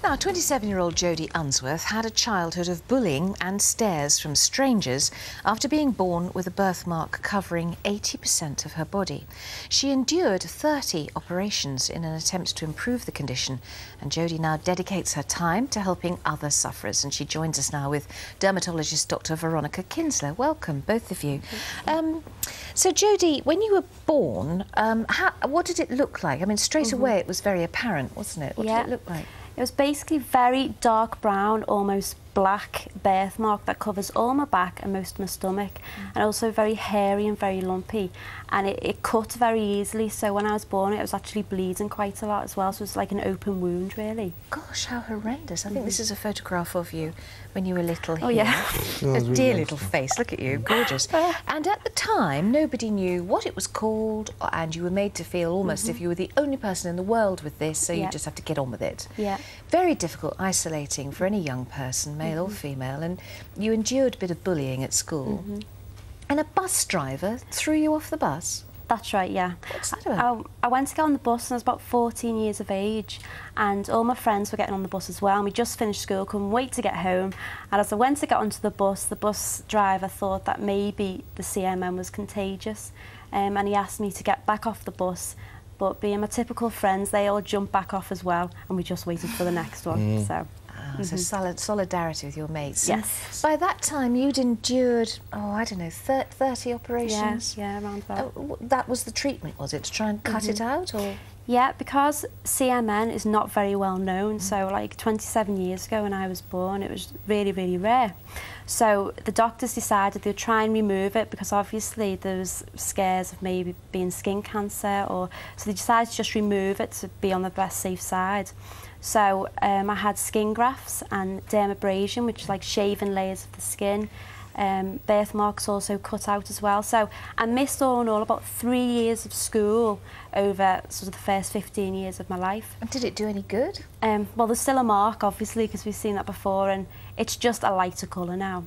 Now, 27-year-old Jodi Unsworth had a childhood of bullying and stares from strangers after being born with a birthmark covering 80% of her body. She endured 30 operations in an attempt to improve the condition, and Jodi now dedicates her time to helping other sufferers. And she joins us now with dermatologist Dr. Veronica Kinsler. Welcome, both of you. So, Jodi, when you were born, what did it look like? I mean, straight away it was very apparent, wasn't it? What did it look like? It was basically very dark brown, almost black birthmark that covers all my back and most of my stomach, and also very hairy and very lumpy, and it cut very easily. So when I was born, it was actually bleeding quite a lot as well, so it was like an open wound, really. Gosh, how horrendous. I think this is a photograph of you when you were little here. Oh, yeah. A dear little face, look at you, gorgeous. And at the time, nobody knew what it was called, and you were made to feel almost if you were the only person in the world with this, so you just have to get on with it. Yeah. Very difficult, isolating for any young person, male or female, and you endured a bit of bullying at school. And a bus driver threw you off the bus? That's right, yeah. What's that about? I went to get on the bus and I was about 14 years of age, and all my friends were getting on the bus as well, and we just finished school, couldn't wait to get home. And as I went to get onto the bus driver thought that maybe the CMN was contagious, and he asked me to get back off the bus. But being my typical friends, they all jumped back off as well, and we just waited for the next one. So. So solidarity with your mates. Yes. By that time, you'd endured, I don't know, 30 operations? Yeah, around that. That was the treatment, was it, to try and cut it out? Or? Yeah, because CMN is not very well known, so like 27 years ago when I was born, it was really, really rare. So the doctors decided they'd try and remove it because obviously there was scares of maybe being skin cancer, so they decided to just remove it to be on the best safe side. So I had skin grafts and dermabrasion, which is like shaving layers of the skin. Birthmarks also cut out as well. So I missed all in all about 3 years of school over sort of the first 15 years of my life. And did it do any good? Well, there's still a mark, obviously, because we've seen that before, and it's just a lighter colour now.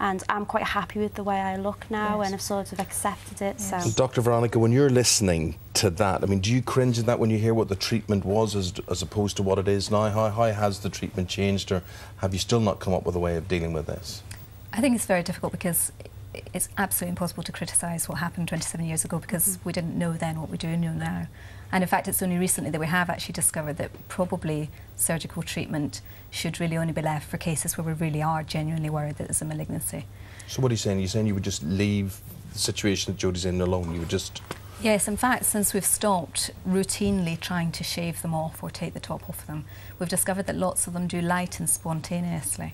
And I'm quite happy with the way I look now, and I've sort of accepted it. So, Dr. Veronica, when you're listening to that, I mean, do you cringe at that when you hear what the treatment was as opposed to what it is now? How has the treatment changed, or have you still not come up with a way of dealing with this? I think it's very difficult because it's absolutely impossible to criticise what happened 27 years ago because we didn't know then what we do know now. And in fact, it's only recently that we have actually discovered that probably surgical treatment should really only be left for cases where we really are genuinely worried that there's a malignancy. So what are you saying? You're saying you would just leave the situation that Jodi's in alone? You would just... Yes, in fact, since we've stopped routinely trying to shave them off or take the top off them, we've discovered that lots of them do lighten spontaneously.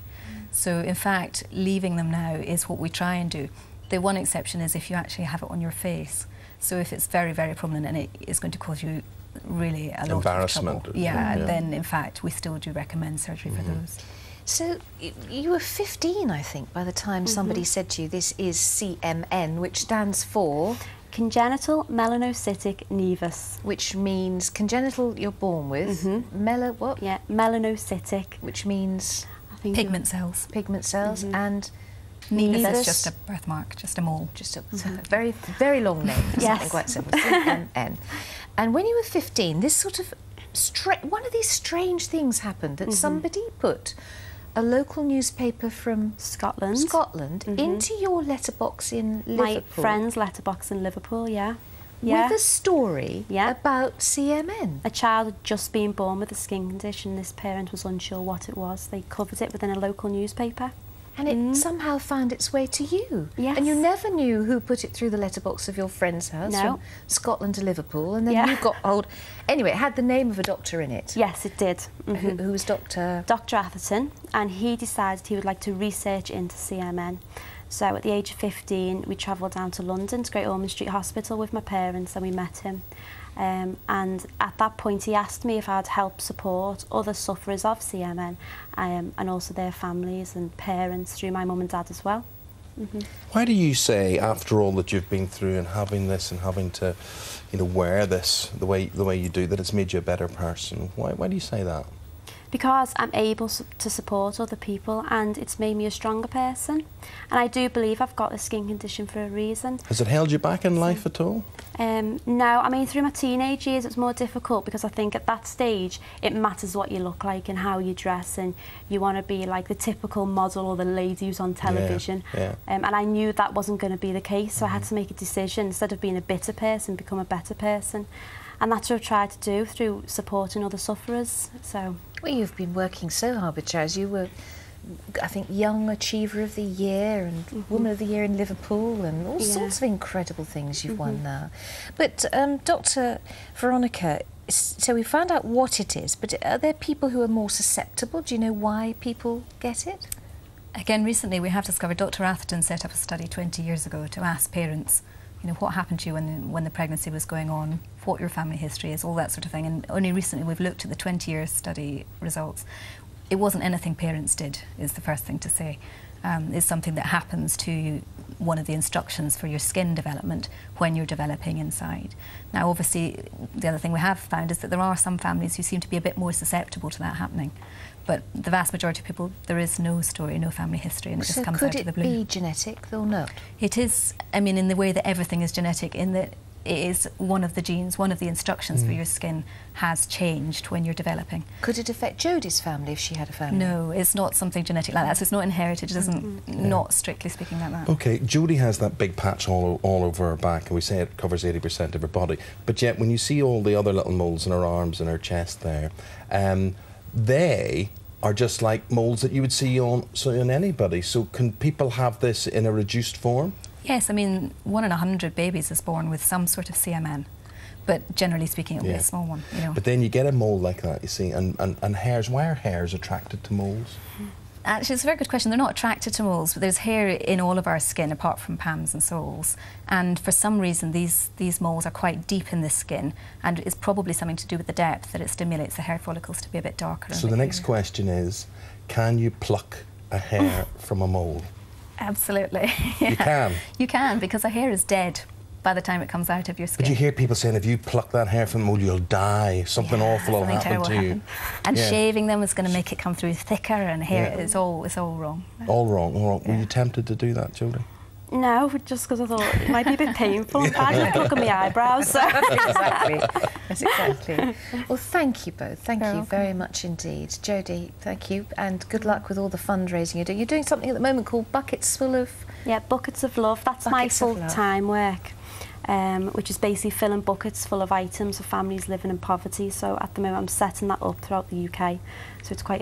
So, in fact, leaving them now is what we try and do. The one exception is if you actually have it on your face. So if it's very, very prominent and it is going to cause you really a lot of trouble, then, in fact, we still do recommend surgery for those. So you were 15, I think, by the time somebody said to you, this is CMN, which stands for... Congenital melanocytic nevus. Which means congenital you're born with. What? Yeah, melanocytic. Which means... Pigment cells. Pigment cells, and... Nevus is just a birthmark, just a mole. Just a very, very long name. Something quite simple. CMN. And when you were 15, this sort of... one of these strange things happened, that somebody put a local newspaper from Scotland into your letterbox in Liverpool. My friend's letterbox in Liverpool, with a story about CMN. A child had just been born with a skin condition. This parent was unsure what it was. They covered it within a local newspaper. And it somehow found its way to you. Yes. And you never knew who put it through the letterbox of your friend's house from Scotland to Liverpool, and then you got hold... Anyway, it had the name of a doctor in it. Yes, it did. Who was Dr... Dr. Atherton, and he decided he would like to research into CMN. So at the age of 15, we travelled down to London to Great Ormond Street Hospital with my parents, and we met him. And at that point he asked me if I'd help support other sufferers of CMN and also their families and parents through my mum and dad as well. Why do you say, after all that you've been through and having this and having to, wear this the way you do, that it's made you a better person? Why do you say that? Because I'm able to support other people, and it's made me a stronger person. And I do believe I've got a skin condition for a reason. Has it held you back in life at all? No, I mean, through my teenage years it's more difficult, because I think at that stage it matters what you look like and how you dress, and you want to be like the typical model or the lady who's on television. And I knew that wasn't going to be the case, so I had to make a decision. Instead of being a bitter person, become a better person. And that's what I've tried to do through supporting other sufferers. So. Well, you've been working so hard with charities. You were, I think, Young Achiever of the Year and Woman of the Year in Liverpool, and all sorts of incredible things you've won now. But Dr. Veronica, so we found out what it is, but are there people who are more susceptible? Do you know why people get it? Again, recently we have discovered, Dr. Atherton set up a study 20 years ago to ask parents, you know, what happened to you when the pregnancy was going on, what your family history is, all that sort of thing. And only recently we've looked at the 20-year study results. It wasn't anything parents did, is the first thing to say. It's something that happens to one of the instructions for your skin development when you're developing inside. Now, obviously, the other thing we have found is that there are some families who seem to be a bit more susceptible to that happening. But the vast majority of people, there is no story, no family history, and it just comes out of the blue. So could it be genetic or not? It is, I mean, in the way that everything is genetic, in that it is one of the genes, one of the instructions for your skin has changed when you're developing. Could it affect Jodi's family if she had a family? No, it's not something genetic like that, so it's not inherited, it doesn't, not strictly speaking like that. OK, Jodi has that big patch all over her back, and we say it covers 80% of her body, but yet when you see all the other little moles in her arms and her chest there, they are just like moles that you would see on anybody. So can people have this in a reduced form? Yes, I mean, 1 in 100 babies is born with some sort of CMN, but generally speaking it'll be a small one, you know. But then you get a mole like that, you see, and hairs. Why are hairs attracted to moles? Actually, it's a very good question. They're not attracted to moles, but there's hair in all of our skin apart from palms and soles. And for some reason, these moles are quite deep in the skin, and it's probably something to do with the depth that it stimulates the hair follicles to be a bit darker. So the next question is, can you pluck a hair from a mole? Absolutely. You can? You can, because the hair is dead by the time it comes out of your skin. But you hear people saying, if you pluck that hair from the mole, you'll die. Something awful will happen to you. And shaving them is going to make it come through thicker, and hair, it's all wrong. All wrong, all wrong. Were you tempted to do that, Jodi? No, just because I thought it might be a bit painful. I didn't look at my eyebrows. So. Exactly. Yes, exactly. Well, thank you both. Thank you very much indeed. Jodi, thank you, and good luck with all the fundraising you're doing. You're doing something at the moment called Buckets Full of... Yeah, Buckets of Love. That's my full-time work, which is basically filling buckets full of items for families living in poverty. So at the moment I'm setting that up throughout the UK. So it's quite